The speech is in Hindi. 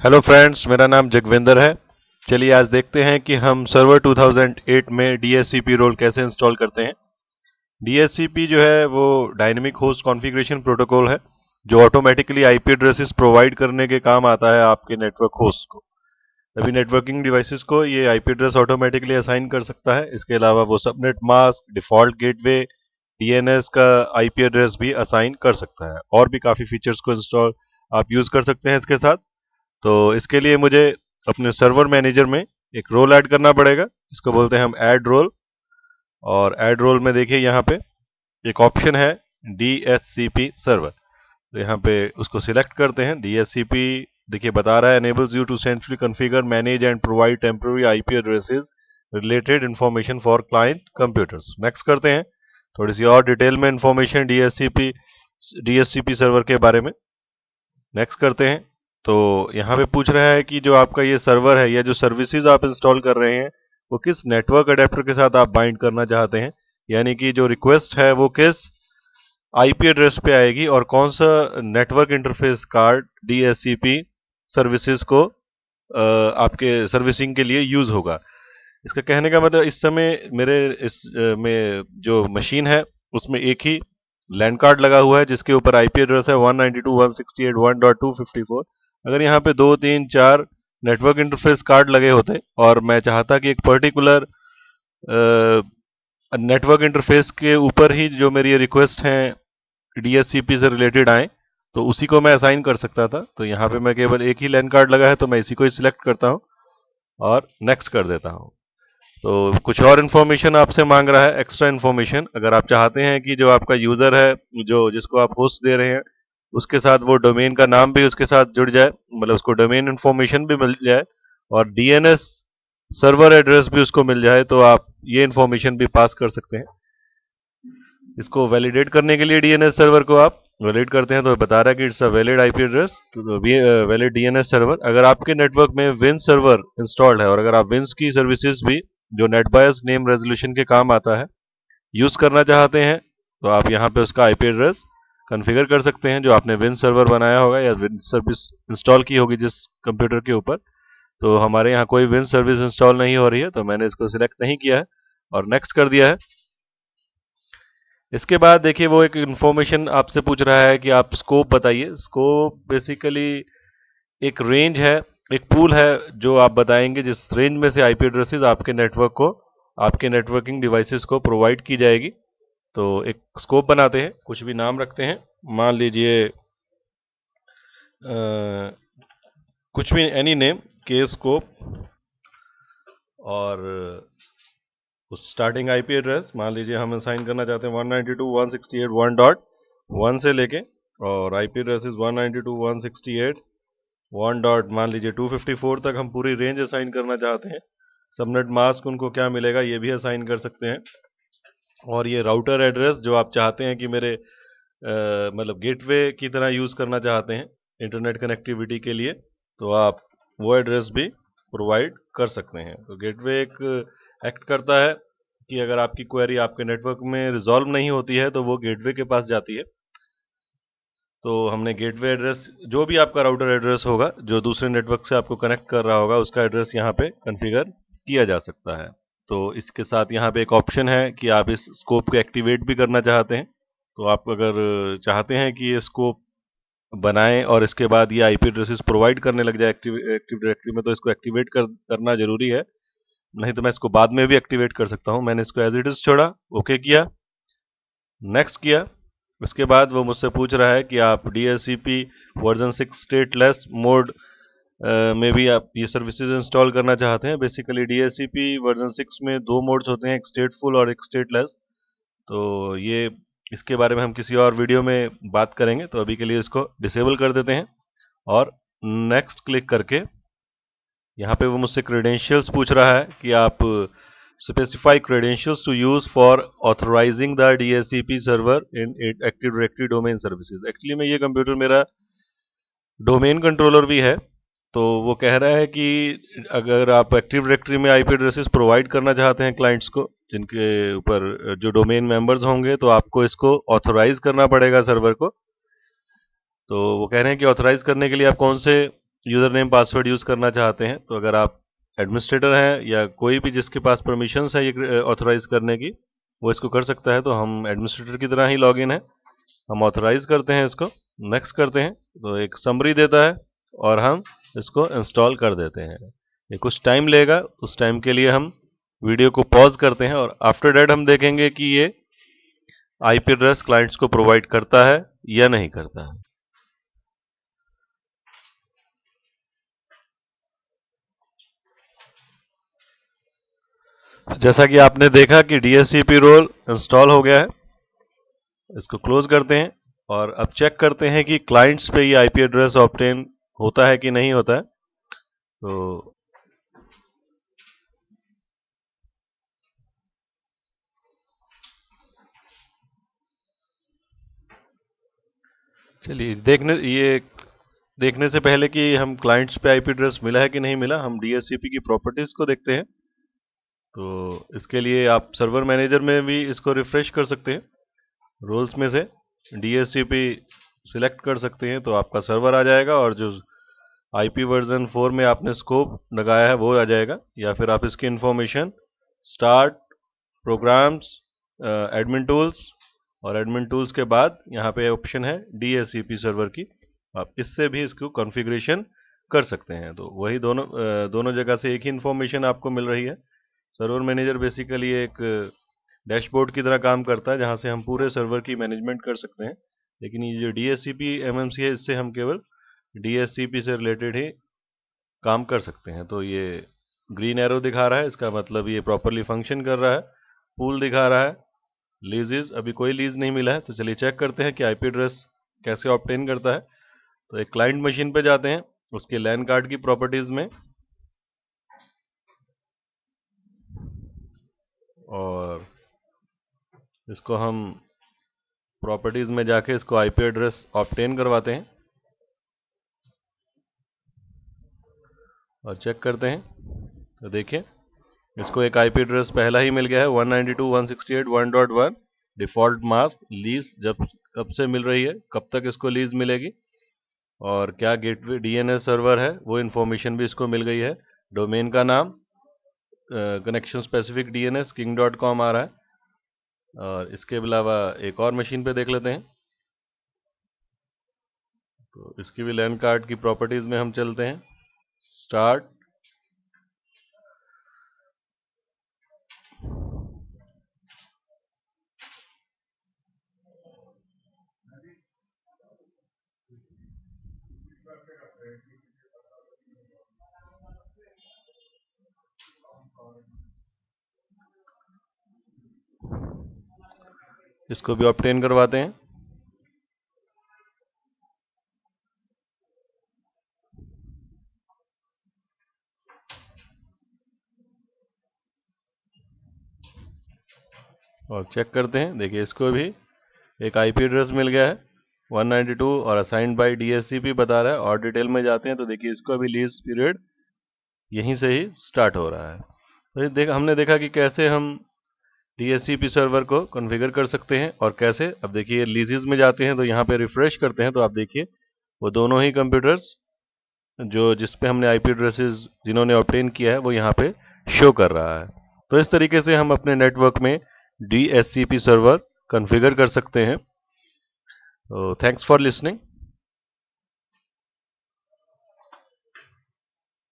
हेलो फ्रेंड्स, मेरा नाम जगविंदर है। चलिए आज देखते हैं कि हम सर्वर 2008 में डीएचसीपी रोल कैसे इंस्टॉल करते हैं। डीएचसीपी जो है वो डायनेमिक होस्ट कॉन्फ़िगरेशन प्रोटोकॉल है जो ऑटोमेटिकली आईपी एड्रेसेस प्रोवाइड करने के काम आता है आपके नेटवर्क होस्ट को। अभी नेटवर्किंग डिवाइसेस को ये आईपी एड्रेस ऑटोमेटिकली असाइन कर सकता है। इसके अलावा वो subnet mask, default gateway, DNS का आईपी एड्रेस भी असाइन कर सकता है और भी काफ़ी फीचर्स को इंस्टॉल आप यूज़ कर सकते हैं इसके साथ। तो इसके लिए मुझे अपने सर्वर मैनेजर में एक रोल ऐड करना पड़ेगा, जिसको बोलते हैं हम ऐड रोल। और ऐड रोल में देखिए यहाँ पे एक ऑप्शन है DHCP सर्वर, तो यहाँ पे उसको सिलेक्ट करते हैं। DHCP देखिए बता रहा है enables you to centrally configure, manage and provide temporary IP addresses related information for client computers। Next करते हैं, थोड़ी सी और डिटेल में इंफॉर्मेशन DHCP सर्वर के बारे में नेक्स्ट करते हैं। तो यहाँ पे पूछ रहा है कि जो आपका ये सर्वर है या जो सर्विसेज आप इंस्टॉल कर रहे हैं वो किस नेटवर्क अडेप्टर के साथ आप बाइंड करना चाहते हैं, यानी कि जो रिक्वेस्ट है वो किस आईपी एड्रेस पे आएगी और कौन सा network interface card DHCP services को आपके सर्विसिंग के लिए यूज होगा। इसका कहने का मतलब इस समय मेरे में जो मशीन है उसमें एक ही लैंड कार्ड लगा हुआ है जिसके ऊपर आईपी एड्रेस है 192.168.1.254। अगर यहाँ पे 2 3 4 नेटवर्क इंटरफेस कार्ड लगे होते और मैं चाहता कि एक पर्टिकुलर नेटवर्क इंटरफेस के ऊपर ही जो मेरी ये रिक्वेस्ट हैं डीएचसीपी से रिलेटेड आए, तो उसी को मैं असाइन कर सकता था। तो यहाँ पे मैं केवल एक ही लैंड कार्ड लगा है तो मैं इसी को ही सिलेक्ट करता हूँ और नेक्स्ट कर देता हूँ। तो कुछ और इन्फॉर्मेशन आपसे मांग रहा है, एक्स्ट्रा इन्फॉर्मेशन। अगर आप चाहते हैं कि जो आपका यूजर है, जो जिसको आप होस्ट दे रहे हैं, उसके साथ वो डोमेन का नाम भी उसके साथ जुड़ जाए, मतलब उसको डोमेन इन्फॉर्मेशन भी मिल जाए और डीएनएस सर्वर एड्रेस भी उसको मिल जाए, तो आप ये इन्फॉर्मेशन भी पास कर सकते हैं। इसको वैलिडेट करने के लिए डीएनएस सर्वर को आप वैलिड करते हैं तो बता रहा है कि it's a valid IP address, तो वैलिड डीएनएस सर्वर। अगर आपके नेटवर्क में विन सर्वर इंस्टॉल्ड है और अगर आप विंस की सर्विसेज भी जो नेटबायस नेम रेजोल्यूशन के काम आता है यूज करना चाहते हैं, तो आप यहाँ पे उसका आईपी एड्रेस कॉन्फ़िगर कर सकते हैं जो आपने विन सर्वर बनाया होगा या विन सर्विस इंस्टॉल की होगी जिस कंप्यूटर के ऊपर। तो हमारे यहाँ कोई विन सर्विस इंस्टॉल नहीं हो रही है तो मैंने इसको सिलेक्ट नहीं किया है और नेक्स्ट कर दिया है। इसके बाद देखिए वो एक इन्फॉर्मेशन आपसे पूछ रहा है कि आप स्कोप बताइए। स्कोप बेसिकली एक रेंज है, एक पूल है जो आप बताएंगे जिस रेंज में से आईपी एड्रेसेस आपके नेटवर्क को, आपके नेटवर्किंग डिवाइसेस को प्रोवाइड की जाएगी। तो एक स्कोप बनाते हैं, कुछ भी नाम रखते हैं, मान लीजिए कुछ भी एनी नेम के स्कोप, और उस स्टार्टिंग आईपी एड्रेस मान लीजिए हम असाइन करना चाहते हैं 192.168.1.1 से लेके, और आईपी एड्रेस 192.168.1 डॉट मान लीजिए 254 तक हम पूरी रेंज असाइन करना चाहते हैं। सबनेट मास्क उनको क्या मिलेगा ये भी असाइन कर सकते हैं। और ये राउटर एड्रेस जो आप चाहते हैं कि मेरे मतलब गेटवे की तरह यूज़ करना चाहते हैं इंटरनेट कनेक्टिविटी के लिए, तो आप वो एड्रेस भी प्रोवाइड कर सकते हैं। तो गेटवे एक एक्ट करता है कि अगर आपकी क्वेरी आपके नेटवर्क में रिजॉल्व नहीं होती है तो वो गेटवे के पास जाती है। तो हमने गेटवे एड्रेस, जो भी आपका राउटर एड्रेस होगा जो दूसरे नेटवर्क से आपको कनेक्ट कर रहा होगा, उसका एड्रेस यहाँ पे कॉन्फ़िगर किया जा सकता है। तो इसके साथ यहाँ पे एक ऑप्शन है कि आप इस स्कोप को एक्टिवेट भी करना चाहते हैं। तो आप अगर चाहते हैं कि ये स्कोप बनाएं और इसके बाद ये आईपी एड्रेसेस प्रोवाइड करने लग जाए एक्टिव डायरेक्टरी में, तो इसको एक्टिवेट करना जरूरी है, नहीं तो मैं इसको बाद में भी एक्टिवेट कर सकता हूं। मैंने इसको एज इट इज छोड़ा, ओके किया, नेक्स्ट किया। उसके बाद वो मुझसे पूछ रहा है कि आप डीएचसीपी वर्जन 6 स्टेटलेस मोड में भी आप ये सर्विसेज इंस्टॉल करना चाहते हैं। बेसिकली डीएचसीपी वर्जन 6 में दो मोड्स होते हैं, एक स्टेटफुल और एक स्टेटलेस। तो ये इसके बारे में हम किसी और वीडियो में बात करेंगे, तो अभी के लिए इसको डिसेबल कर देते हैं और नेक्स्ट क्लिक करके यहाँ पे वो मुझसे क्रेडेंशियल्स पूछ रहा है कि आप specify credentials to use for authorizing the DHCP server in active directory domain services. Actually में ये कंप्यूटर मेरा डोमेन कंट्रोलर भी है, तो वो कह रहा है कि अगर आप एक्टिव डायरेक्टरी में आईपी एड्रेसेस प्रोवाइड करना चाहते हैं क्लाइंट्स को जिनके ऊपर जो डोमेन मेंबर्स होंगे, तो आपको इसको ऑथराइज करना पड़ेगा सर्वर को। तो वो कह रहे हैं कि ऑथराइज करने के लिए आप कौन से यूज़र नेम पासवर्ड यूज़ करना चाहते हैं, तो अगर आप एडमिनिस्ट्रेटर हैं या कोई भी जिसके पास परमिशंस है ये ऑथराइज करने की, वो इसको कर सकता है। तो हम एडमिनिस्ट्रेटर की तरह ही लॉगिन है, हम ऑथराइज करते हैं इसको, नेक्स्ट करते हैं, तो एक समरी देता है और हम इसको इंस्टॉल कर देते हैं। ये कुछ टाइम लेगा, उस टाइम के लिए हम वीडियो को पॉज करते हैं और आफ्टर दैट हम देखेंगे कि ये आईपी एड्रेस क्लाइंट्स को प्रोवाइड करता है या नहीं करता है। जैसा कि आपने देखा कि डीएचसीपी रोल इंस्टॉल हो गया है, इसको क्लोज करते हैं और अब चेक करते हैं कि क्लाइंट्स पे ये आईपी एड्रेस ऑब्टेन होता है कि नहीं होता है। तो चलिए देखने से पहले कि हम क्लाइंट्स पे आईपी एड्रेस मिला है कि नहीं मिला, हम डीएचसीपी की प्रॉपर्टीज को देखते हैं। तो इसके लिए आप सर्वर मैनेजर में भी इसको रिफ्रेश कर सकते हैं, रोल्स में से डीएचसीपी सिलेक्ट कर सकते हैं, तो आपका सर्वर आ जाएगा और जो आईपी वर्जन 4 में आपने स्कोप लगाया है वो आ जाएगा। या फिर आप इसकी information start, programs, admin tools, और एडमिन टूल्स के बाद यहाँ पे ऑप्शन है डीएचसीपी सर्वर की, आप इससे भी इसको कॉन्फ़िगरेशन कर सकते हैं। तो वही दोनों जगह से एक ही इंफॉर्मेशन आपको मिल रही है। सर्वर मैनेजर बेसिकली एक डैशबोर्ड की तरह काम करता है, जहाँ से हम पूरे सर्वर की मैनेजमेंट कर सकते हैं। लेकिन ये जो डीएचसीपी एमएमसी है, इससे हम केवल डीएचसीपी से रिलेटेड ही काम कर सकते हैं। तो ये ग्रीन एरो दिखा रहा है, इसका मतलब ये प्रॉपरली फंक्शन कर रहा है। पूल दिखा रहा है, लीजेस अभी कोई लीज नहीं मिला है। तो चलिए चेक करते हैं कि आईपी एड्रेस कैसे ऑब्टेन करता है। तो एक क्लाइंट मशीन पे जाते हैं, उसके लैन कार्ड की प्रॉपर्टीज में, और इसको हम प्रॉपर्टीज में जाके इसको आईपी एड्रेस ऑब्टेन करवाते हैं और चेक करते हैं। तो देखिए इसको एक आईपी एड्रेस पहला ही मिल गया है, 192.168.1.1 डिफॉल्ट मास्क लीज। जब कब से मिल रही है, कब तक इसको लीज मिलेगी, और क्या गेटवे डीएनएस सर्वर है वो इन्फॉर्मेशन भी इसको मिल गई है। डोमेन का नाम कनेक्शन स्पेसिफिक डीएनएस king.com आ रहा है। और इसके अलावा एक और मशीन पे देख लेते हैं। तो इसकी भी लैन कार्ड की प्रॉपर्टीज में हम चलते हैं, स्टार्ट, इसको भी ऑब्टेन करवाते हैं। और चेक करते हैं, देखिए इसको भी एक आईपी एड्रेस मिल गया है 192 और असाइंड बाय डीएचसीपी बता रहा है। और डिटेल में जाते हैं तो देखिए इसको अभी लीज पीरियड यहीं से ही स्टार्ट हो रहा है। तो ये हमने देखा कि कैसे हम डीएचसीपी सर्वर को कॉन्फ़िगर कर सकते हैं और कैसे। अब देखिए लीजेस में जाते हैं तो यहाँ पे रिफ्रेश करते हैं, तो आप देखिए वो दोनों ही कंप्यूटर्स जो जिस पे हमने आईपी एड्रेसेस जिन्होंने ऑब्टेन किया है वो यहाँ पे शो कर रहा है। तो इस तरीके से हम अपने नेटवर्क में डीएचसीपी सर्वर कॉन्फ़िगर कर सकते हैं। तो थैंक्स फॉर लिसनिंग।